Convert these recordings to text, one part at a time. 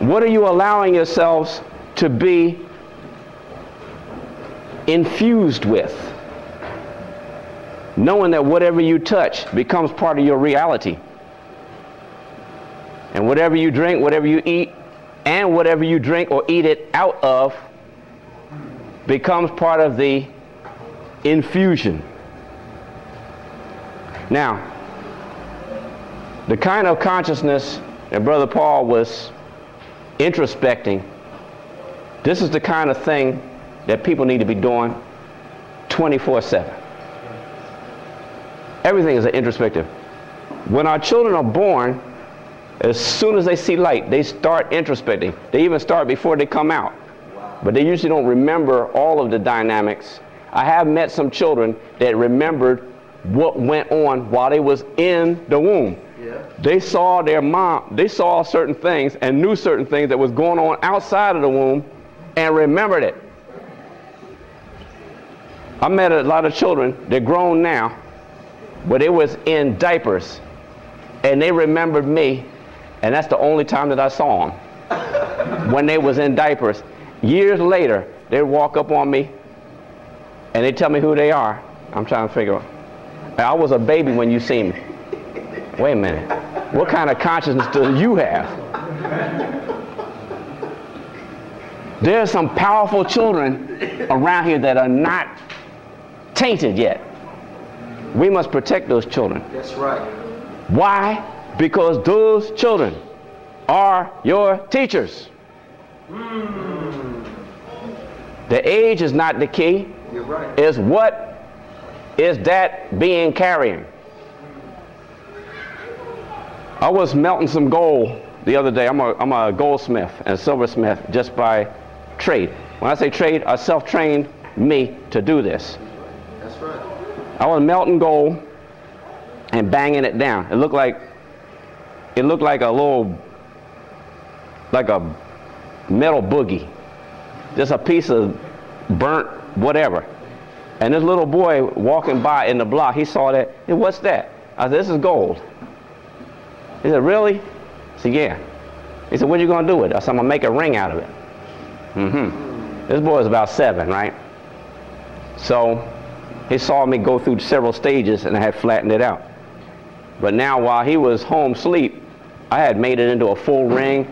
What are you allowing yourselves to be infused with? Knowing that whatever you touch becomes part of your reality. And whatever you drink, whatever you eat, and whatever you drink or eat it out of becomes part of the infusion. Now, the kind of consciousness that Brother Paul was introspecting, this is the kind of thing that people need to be doing 24/7. Everything is introspective. When our children are born, as soon as they see light, they start introspecting. They even start before they come out. But they usually don't remember all of the dynamics. I have met some children that remembered what went on while they was in the womb. Yeah. They saw their mom, they saw certain things and knew certain things that was going on outside of the womb and remembered it. I met a lot of children, they're grown now, but they was in diapers and they remembered me, and that's the only time that I saw them. When they was in diapers. Years later, they walk up on me and they tell me who they are. I'm trying to figure out. I was a baby when you see me. Wait a minute. What kind of consciousness do you have? There are some powerful children around here that are not tainted yet. We must protect those children. That's right. Why? Because those children are your teachers. The age is not the key. You're right. It's what is that being carrying. I was melting some gold the other day. I'm a goldsmith and silversmith just by trade. When I say trade, I self-trained me to do this. That's right. I was melting gold and banging it down. It looked like a little, like a metal boogie. Just a piece of burnt whatever. And this little boy walking by in the block, he saw that. Hey, what's that? I said, this is gold. He said, really? I said, yeah. He said, what are you going to do with it? I said, I'm going to make a ring out of it. This boy was about 7, right? So he saw me go through several stages and I had flattened it out. But now while he was home asleep, I had made it into a full ring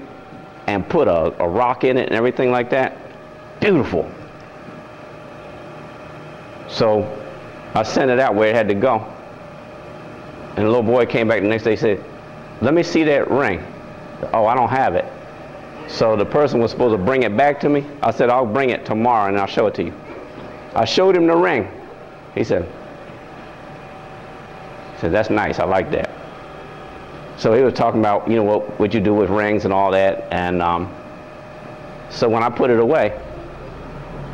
and put a rock in it and everything like that. Beautiful. So I sent it out where it had to go. And the little boy came back the next day and said, let me see that ring. Oh, I don't have it. So the person was supposed to bring it back to me. I said, I'll bring it tomorrow and I'll show it to you. I showed him the ring. He said, that's nice, I like that. So he was talking about, you know, what you do with rings and all that. And so when I put it away,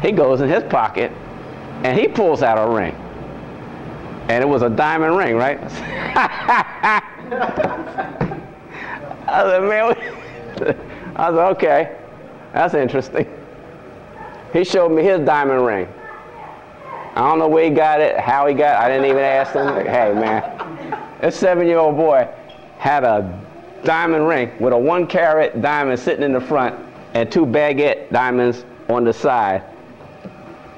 he goes in his pocket and he pulls out a ring. And it was a diamond ring, right? I said, man, I said, okay, that's interesting. He showed me his diamond ring. I don't know where he got it, how he got it. I didn't even ask him. Like, hey, man, this 7-year-old boy had a diamond ring with a 1-carat diamond sitting in the front and 2 baguette diamonds on the side.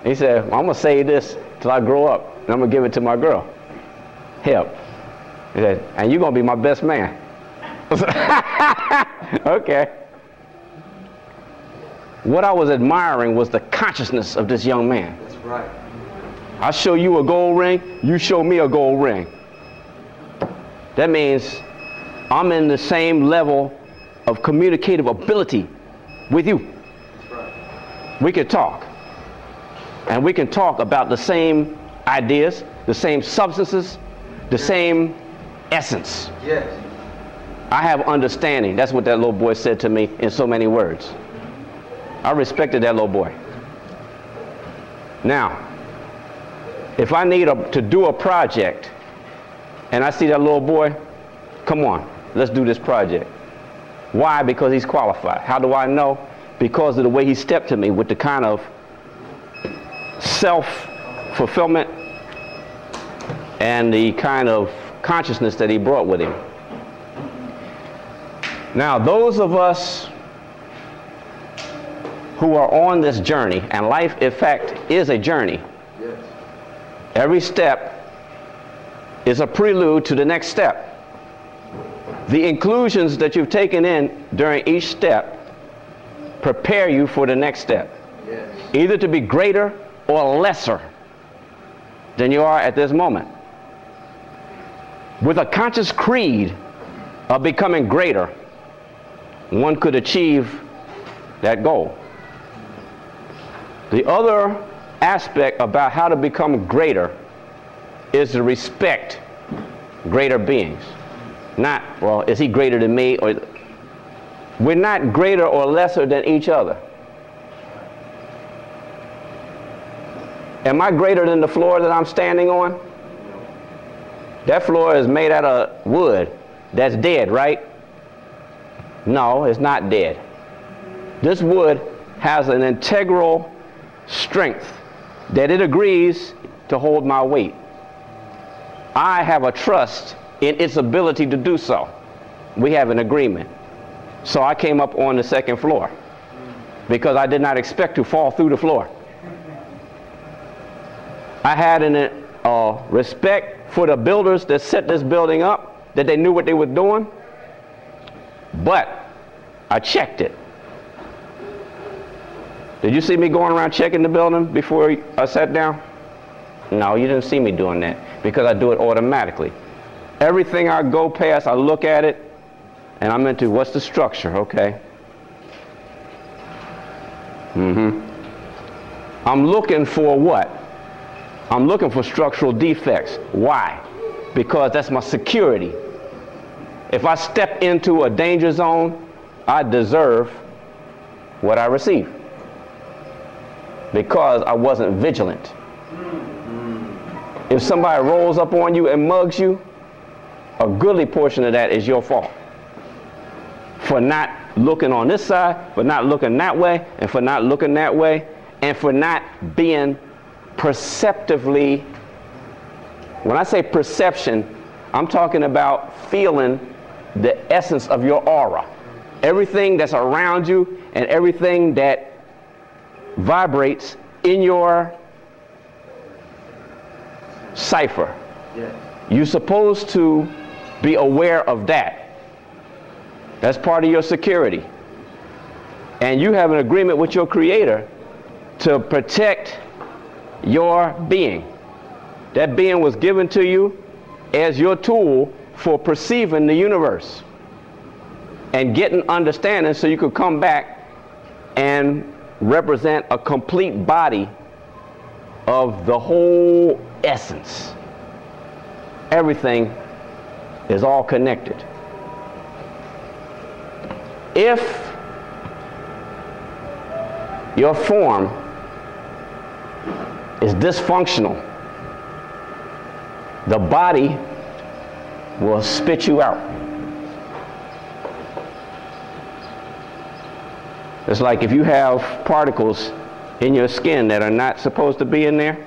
He said, well, I'm going to save this till I grow up, and I'm going to give it to my girl. Hip. He said, and you're going to be my best man. Okay. What I was admiring was the consciousness of this young man. That's right. I show you a gold ring, you show me a gold ring. That means I'm in the same level of communicative ability with you. That's right. We can talk. And we can talk about the same ideas, the same substances, the same essence. Yes. I have understanding. That's what that little boy said to me in so many words. I respected that little boy. Now, if I need to do a project and I see that little boy, come on, let's do this project. Why? Because he's qualified. How do I know? Because of the way he stepped to me with the kind of self-fulfillment and the kind of consciousness that he brought with him. Now, those of us who are on this journey, and life, in fact, is a journey. Yes. Every step is a prelude to the next step. The inclusions that you've taken in during each step prepare you for the next step. Yes. Either to be greater or lesser than you are at this moment. With a conscious creed of becoming greater, one could achieve that goal. The other aspect about how to become greater is to respect greater beings. Not, well, is he greater than me? Or we're not greater or lesser than each other. Am I greater than the floor that I'm standing on? That floor is made out of wood. That's dead, right? No, it's not dead. This wood has an integral strength that it agrees to hold my weight. I have a trust in its ability to do so. We have an agreement. So I came up on the second floor because I did not expect to fall through the floor. I had an respect for the builders that set this building up, that they knew what they were doing, but I checked it. Did you see me going around checking the building before I sat down? No, you didn't see me doing that because I do it automatically. Everything I go past, I look at it, and I'm into what's the structure, okay? I'm looking for what? I'm looking for structural defects. Why? Because that's my security. If I step into a danger zone, I deserve what I receive because I wasn't vigilant. If somebody rolls up on you and mugs you, a goodly portion of that is your fault. For not looking on this side, for not looking that way, and for not looking that way, and for not being perceptively, when I say perception, I'm talking about feeling the essence of your aura. Everything that's around you and everything that vibrates in your cipher. Yes. You're supposed to be aware of that. That's part of your security. And you have an agreement with your Creator to protect your being. That being was given to you as your tool for perceiving the universe and getting understanding so you could come back and represent a complete body of the whole essence. Everything is all connected. If your form is dysfunctional, the body will spit you out. It's like if you have particles in your skin that are not supposed to be in there,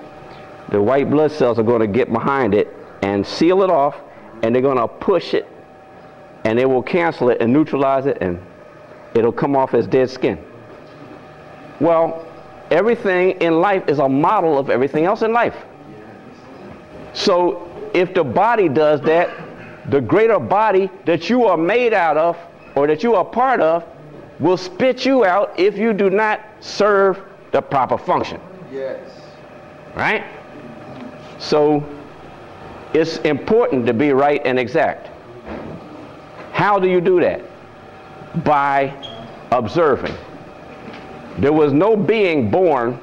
the white blood cells are going to get behind it and seal it off, and they're going to push it, and they will cancel it and neutralize it, and it'll come off as dead skin. Well, everything in life is a model of everything else in life. So if the body does that, the greater body that you are made out of or that you are part of will spit you out if you do not serve the proper function. Yes. Right? So it's important to be right and exact. How do you do that? By observing. There was no being born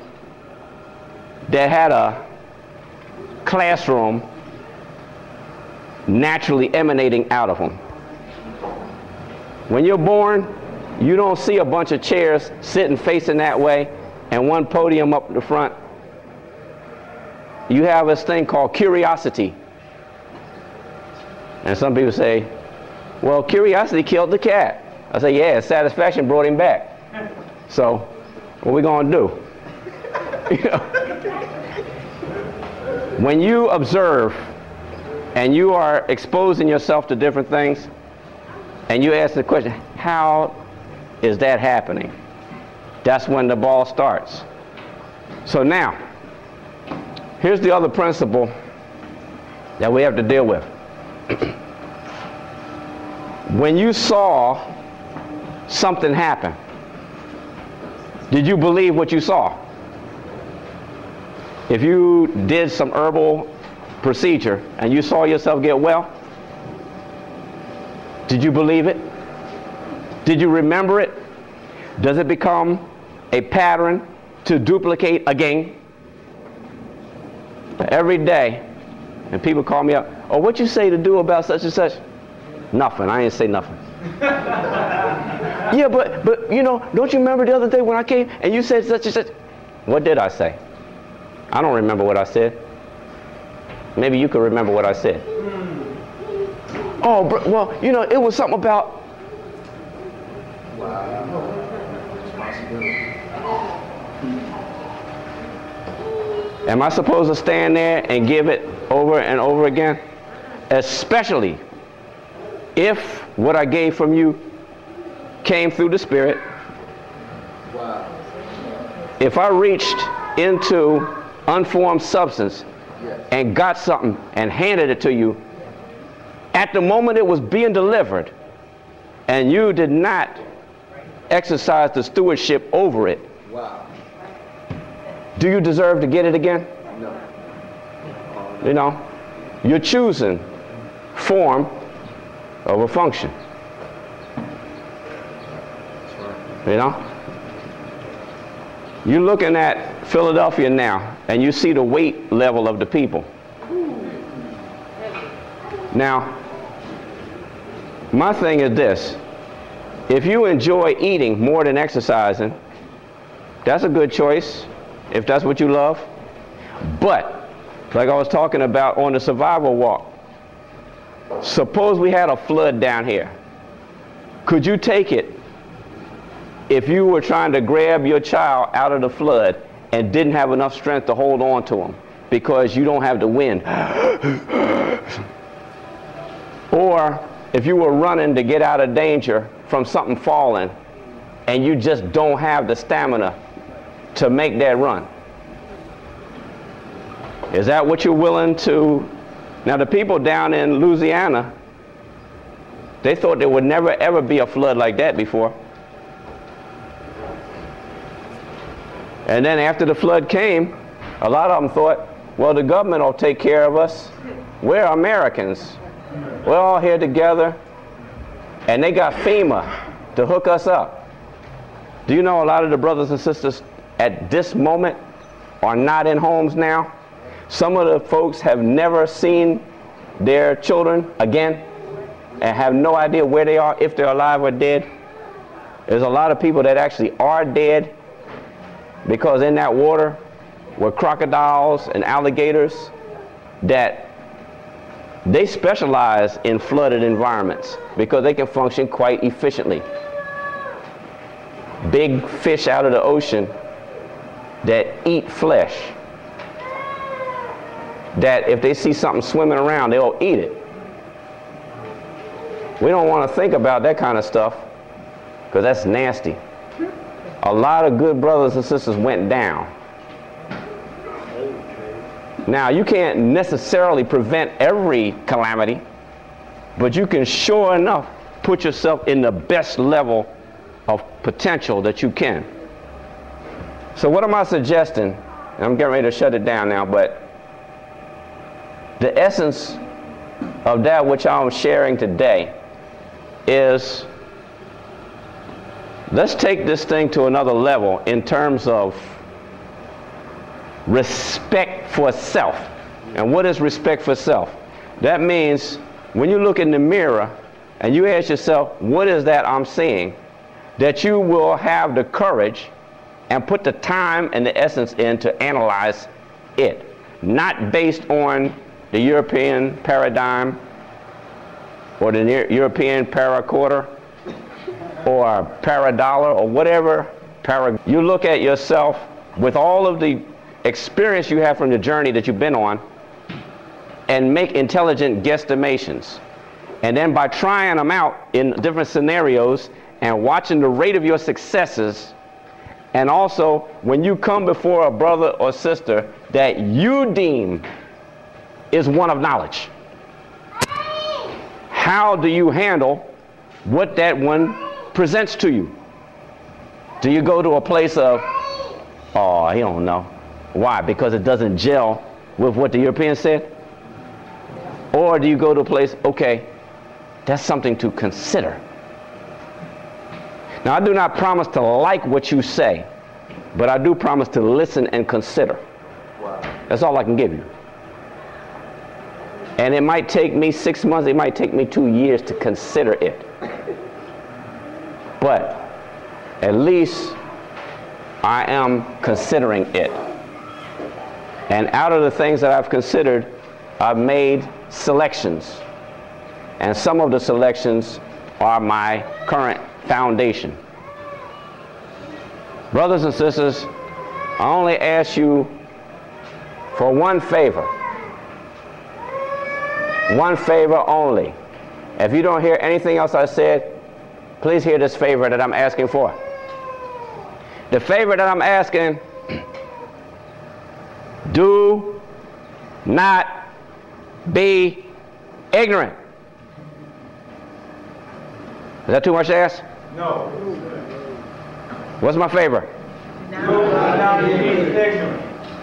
that had a classroom naturally emanating out of him. When you're born, you don't see a bunch of chairs sitting facing that way and one podium up the front. You have this thing called curiosity. And some people say, well, curiosity killed the cat. I say, yeah, satisfaction brought him back. So, what are we going to do? You know, when you observe and you are exposing yourself to different things, and you ask the question, how is that happening? That's when the ball starts. So now, here's the other principle that we have to deal with. When you saw something happen, did you believe what you saw? If you did some herbal procedure and you saw yourself get well, did you believe it? Did you remember it? Does it become a pattern to duplicate again? Every day, and people call me up, oh, what you say to do about such and such? Nothing, I ain't say nothing. Yeah, but you know, don't you remember the other day when I came and you said such and such? What did I say? I don't remember what I said. Maybe you could remember what I said. Oh, well, you know, it was something about. Am I supposed to stand there and give it over and over again? Especially if what I gave from you came through the Spirit. Wow. If I reached into unformed substance and got something and handed it to you at the moment it was being delivered, and you did not exercise the stewardship over it, wow, do you deserve to get it again? No. You know, you're choosing form over function. You know? You're looking at Philadelphia now, and you see the weight level of the people. Now, my thing is this. If you enjoy eating more than exercising, that's a good choice, if that's what you love. But, like I was talking about on the survival walk, suppose we had a flood down here. Could you take it if you were trying to grab your child out of the flood and didn't have enough strength to hold on to him because you don't have the wind? Or if you were running to get out of danger from something falling and you just don't have the stamina to make that run. Is that what you're willing to? Now the people down in Louisiana, they thought there would never ever be a flood like that before. And then after the flood came, a lot of them thought, well, the government will take care of us. We're Americans. We're all here together. And they got FEMA to hook us up. Do you know a lot of the brothers and sisters at this moment are not in homes now? Some of the folks have never seen their children again and have no idea where they are, if they're alive or dead. There's a lot of people that actually are dead because in that water were crocodiles and alligators that they specialize in flooded environments because they can function quite efficiently. Big fish out of the ocean that eat flesh, that if they see something swimming around, they'll eat it. We don't want to think about that kind of stuff because that's nasty. A lot of good brothers and sisters went down. Now, you can't necessarily prevent every calamity, but you can sure enough put yourself in the best level of potential that you can. So what am I suggesting? And I'm getting ready to shut it down now, but the essence of that which I'm sharing today is, let's take this thing to another level in terms of respect for self. And what is respect for self? That means when you look in the mirror and you ask yourself, what is that I'm seeing? That you will have the courage and put the time and the essence in to analyze it. Not based on the European paradigm or the European paraquarter or paradollar or whatever. You look at yourself with all of the experience you have from the journey that you've been on and make intelligent guesstimations. And then by trying them out in different scenarios and watching the rate of your successes And also, when you come before a brother or sister that you deem is one of knowledge, how do you handle what that one presents to you? Do you go to a place of, oh, he don't know? Why? Because it doesn't gel with what the European said? Or do you go to a place, okay, that's something to consider. Now, I do not promise to like what you say, but I do promise to listen and consider. Wow. That's all I can give you. And it might take me 6 months, it might take me 2 years to consider it. But at least I am considering it. And out of the things that I've considered, I've made selections. And some of the selections are my current foundation. Brothers and sisters, I only ask you for one favor. One favor only. If you don't hear anything else I said, please hear this favor that I'm asking for. The favor that I'm asking, do not be ignorant. Is that too much to ask? No. What's my favor? No.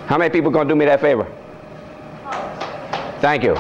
How many people gonna do me that favor? Thank you.